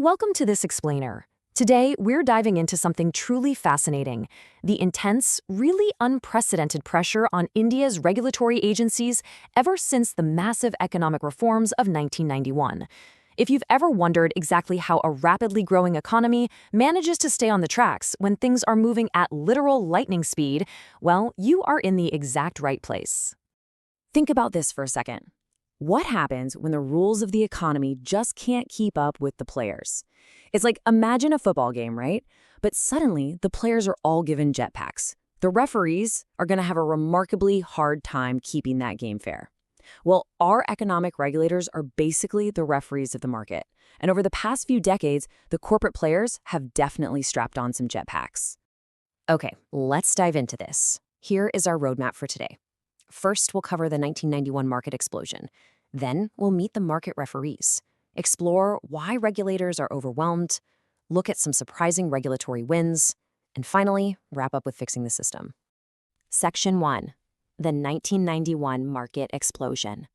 Welcome to this explainer. Today, we're diving into something truly fascinating: the intense, really unprecedented pressure on India's regulatory agencies ever since the massive economic reforms of 1991. If you've ever wondered exactly how a rapidly growing economy manages to stay on the tracks when things are moving at literal lightning speed, well, you are in the exact right place. Think about this for a second. What happens when the rules of the economy just can't keep up with the players? It's like, imagine a football game, right? But suddenly, the players are all given jetpacks. The referees are going to have a remarkably hard time keeping that game fair. Well, our economic regulators are basically the referees of the market. And over the past few decades, the corporate players have definitely strapped on some jetpacks. Okay, let's dive into this. Here is our roadmap for today. First, we'll cover the 1991 market explosion. Then, we'll meet the market referees, explore why regulators are overwhelmed, look at some surprising regulatory wins, and finally, wrap up with fixing the system. Section 1. The 1991 market explosion.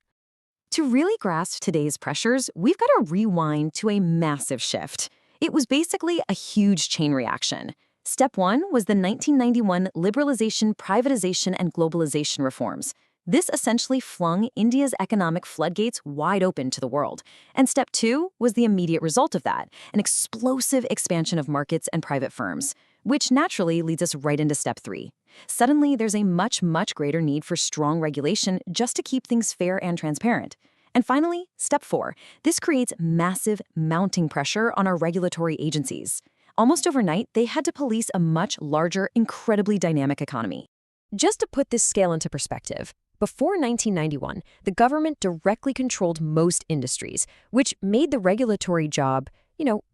To really grasp today's pressures, we've got to rewind to a massive shift. It was basically a huge chain reaction. Step 1 was the 1991 Liberalization, Privatization, and Globalization reforms. This essentially flung India's economic floodgates wide open to the world. And Step 2 was the immediate result of that, an explosive expansion of markets and private firms, which naturally leads us right into Step 3. Suddenly, there's a much greater need for strong regulation just to keep things fair and transparent. And finally, Step 4. This creates massive mounting pressure on our regulatory agencies. Almost overnight, they had to police a much larger, incredibly dynamic economy. Just to put this scale into perspective, before 1991, the government directly controlled most industries, which made the regulatory job,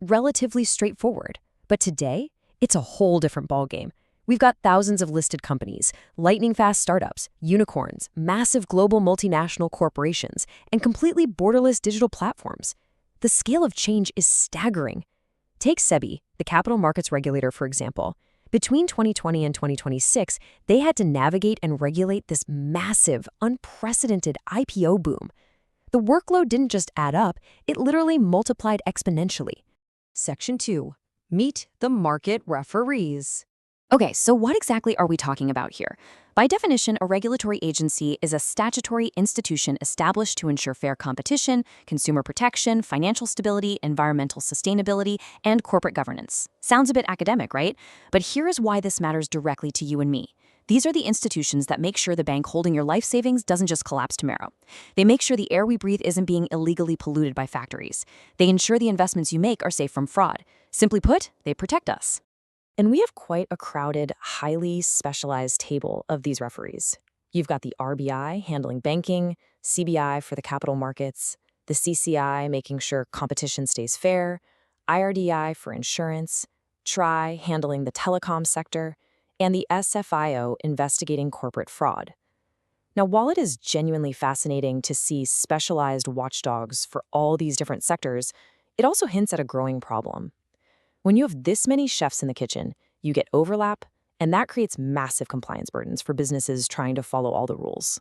relatively straightforward. But today, it's a whole different ballgame. We've got thousands of listed companies, lightning-fast startups, unicorns, massive global multinational corporations, and completely borderless digital platforms. The scale of change is staggering. Take SEBI, the capital markets regulator, for example. Between 2020 and 2026, they had to navigate and regulate this massive, unprecedented IPO boom. The workload didn't just add up, it literally multiplied exponentially. Section 2. Meet the market referees. Okay, so what exactly are we talking about here? By definition, a regulatory agency is a statutory institution established to ensure fair competition, consumer protection, financial stability, environmental sustainability, and corporate governance. Sounds a bit academic, right? But here is why this matters directly to you and me. These are the institutions that make sure the bank holding your life savings doesn't just collapse tomorrow. They make sure the air we breathe isn't being illegally polluted by factories. They ensure the investments you make are safe from fraud. Simply put, they protect us. And we have quite a crowded, highly specialized table of these referees. You've got the RBI handling banking, CBI for the capital markets, the CCI making sure competition stays fair, IRDI for insurance, TRI handling the telecom sector, and the SFIO investigating corporate fraud. Now, while it is genuinely fascinating to see specialized watchdogs for all these different sectors, it also hints at a growing problem. When you have this many chefs in the kitchen, you get overlap, and that creates massive compliance burdens for businesses trying to follow all the rules.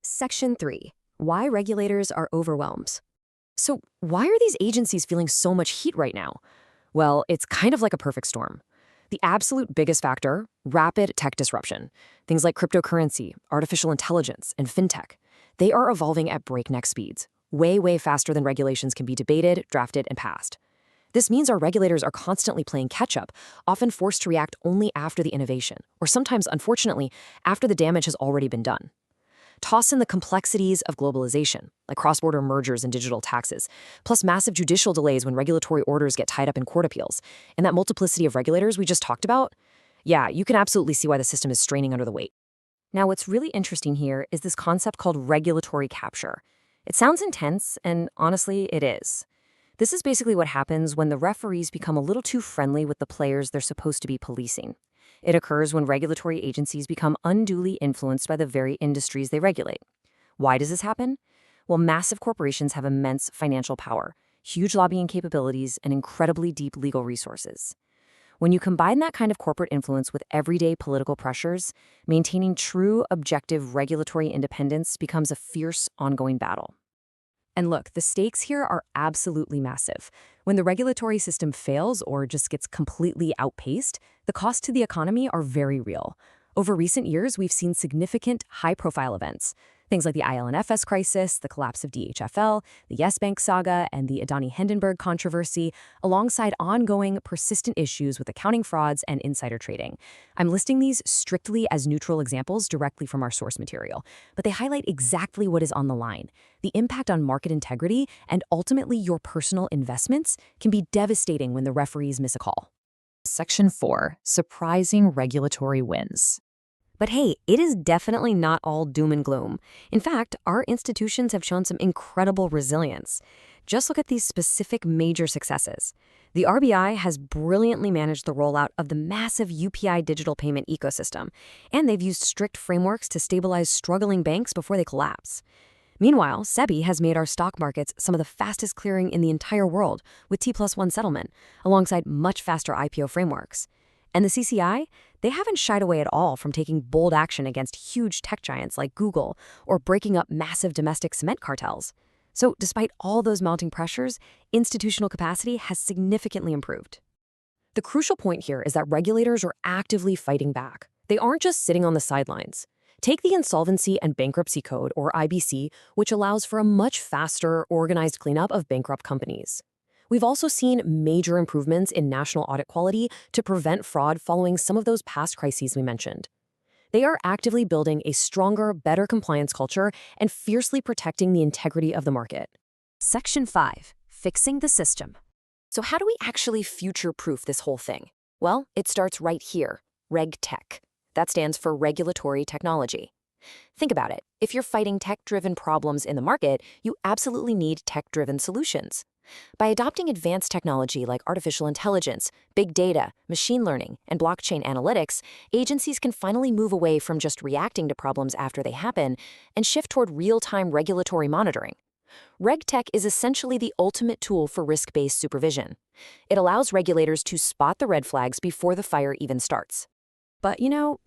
Section 3. Why regulators are overwhelmed. So why are these agencies feeling so much heat right now? Well, it's kind of like a perfect storm. The absolute biggest factor, rapid tech disruption. Things like cryptocurrency, artificial intelligence, and fintech. They are evolving at breakneck speeds, way faster than regulations can be debated, drafted, and passed. This means our regulators are constantly playing catch-up, often forced to react only after the innovation, or sometimes, unfortunately, after the damage has already been done. Toss in the complexities of globalization, like cross-border mergers and digital taxes, plus massive judicial delays when regulatory orders get tied up in court appeals, and that multiplicity of regulators we just talked about. Yeah, you can absolutely see why the system is straining under the weight. Now, what's really interesting here is this concept called regulatory capture. It sounds intense, and honestly, it is. This is basically what happens when the referees become a little too friendly with the players they're supposed to be policing. It occurs when regulatory agencies become unduly influenced by the very industries they regulate. Why does this happen? Well, massive corporations have immense financial power, huge lobbying capabilities, and incredibly deep legal resources. When you combine that kind of corporate influence with everyday political pressures, maintaining true, objective regulatory independence becomes a fierce, ongoing battle. And look, the stakes here are absolutely massive. When the regulatory system fails or just gets completely outpaced, the costs to the economy are very real. Over recent years, we've seen significant high-profile events. Things like the IL&FS crisis, the collapse of DHFL, the Yes Bank saga, and the Adani Hindenburg controversy, alongside ongoing, persistent issues with accounting frauds and insider trading. I'm listing these strictly as neutral examples directly from our source material, but they highlight exactly what is on the line. The impact on market integrity and ultimately your personal investments can be devastating when the referees miss a call. Section 4. Surprising regulatory wins. But hey, it is definitely not all doom and gloom. In fact, our institutions have shown some incredible resilience. Just look at these specific major successes. The RBI has brilliantly managed the rollout of the massive UPI digital payment ecosystem, and they've used strict frameworks to stabilize struggling banks before they collapse. Meanwhile, SEBI has made our stock markets some of the fastest clearing in the entire world with T+1 settlement, alongside much faster IPO frameworks. And the CCI, they haven't shied away at all from taking bold action against huge tech giants like Google or breaking up massive domestic cement cartels. So despite all those mounting pressures, institutional capacity has significantly improved. The crucial point here is that regulators are actively fighting back. They aren't just sitting on the sidelines. Take the Insolvency and Bankruptcy Code, or IBC, which allows for a much faster, organized cleanup of bankrupt companies. We've also seen major improvements in national audit quality to prevent fraud following some of those past crises we mentioned. They are actively building a stronger, better compliance culture and fiercely protecting the integrity of the market. Section 5. Fixing the system. So how do we actually future-proof this whole thing? Well, it starts right here, RegTech. That stands for regulatory technology. Think about it. If you're fighting tech-driven problems in the market, you absolutely need tech-driven solutions. By adopting advanced technology like artificial intelligence, big data, machine learning, and blockchain analytics, agencies can finally move away from just reacting to problems after they happen and shift toward real-time regulatory monitoring. RegTech is essentially the ultimate tool for risk-based supervision. It allows regulators to spot the red flags before the fire even starts. But,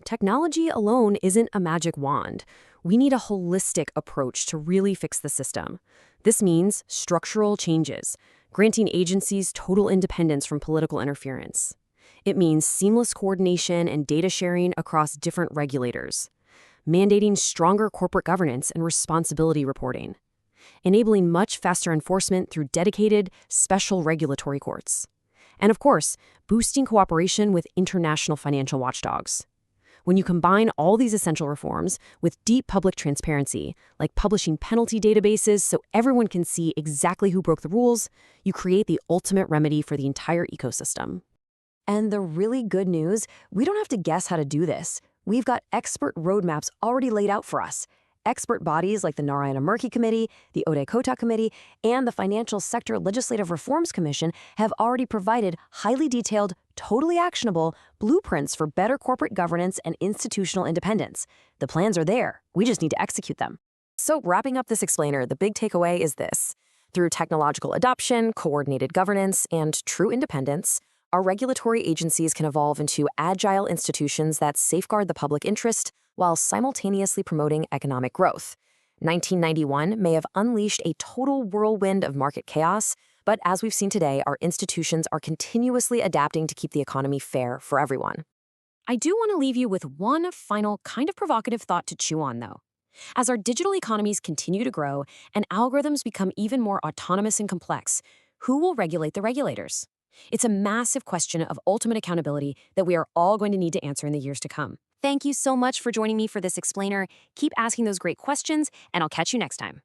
technology alone isn't a magic wand. We need a holistic approach to really fix the system. This means structural changes, granting agencies total independence from political interference. It means seamless coordination and data sharing across different regulators, mandating stronger corporate governance and responsibility reporting, enabling much faster enforcement through dedicated, special regulatory courts, and of course, boosting cooperation with international financial watchdogs. When you combine all these essential reforms with deep public transparency, like publishing penalty databases so everyone can see exactly who broke the rules, you create the ultimate remedy for the entire ecosystem. And the really good news, we don't have to guess how to do this. We've got expert roadmaps already laid out for us. Expert bodies like the Narayana Murthy Committee, the Uday Kota Committee, and the Financial Sector Legislative Reforms Commission have already provided highly detailed, totally actionable blueprints for better corporate governance and institutional independence. The plans are there. We just need to execute them. So wrapping up this explainer, the big takeaway is this. Through technological adoption, coordinated governance, and true independence, our regulatory agencies can evolve into agile institutions that safeguard the public interest while simultaneously promoting economic growth. 1991 may have unleashed a total whirlwind of market chaos, but as we've seen today, our institutions are continuously adapting to keep the economy fair for everyone. I do want to leave you with one final kind of provocative thought to chew on, though. As our digital economies continue to grow and algorithms become even more autonomous and complex, who will regulate the regulators? It's a massive question of ultimate accountability that we are all going to need to answer in the years to come. Thank you so much for joining me for this explainer. Keep asking those great questions, and I'll catch you next time.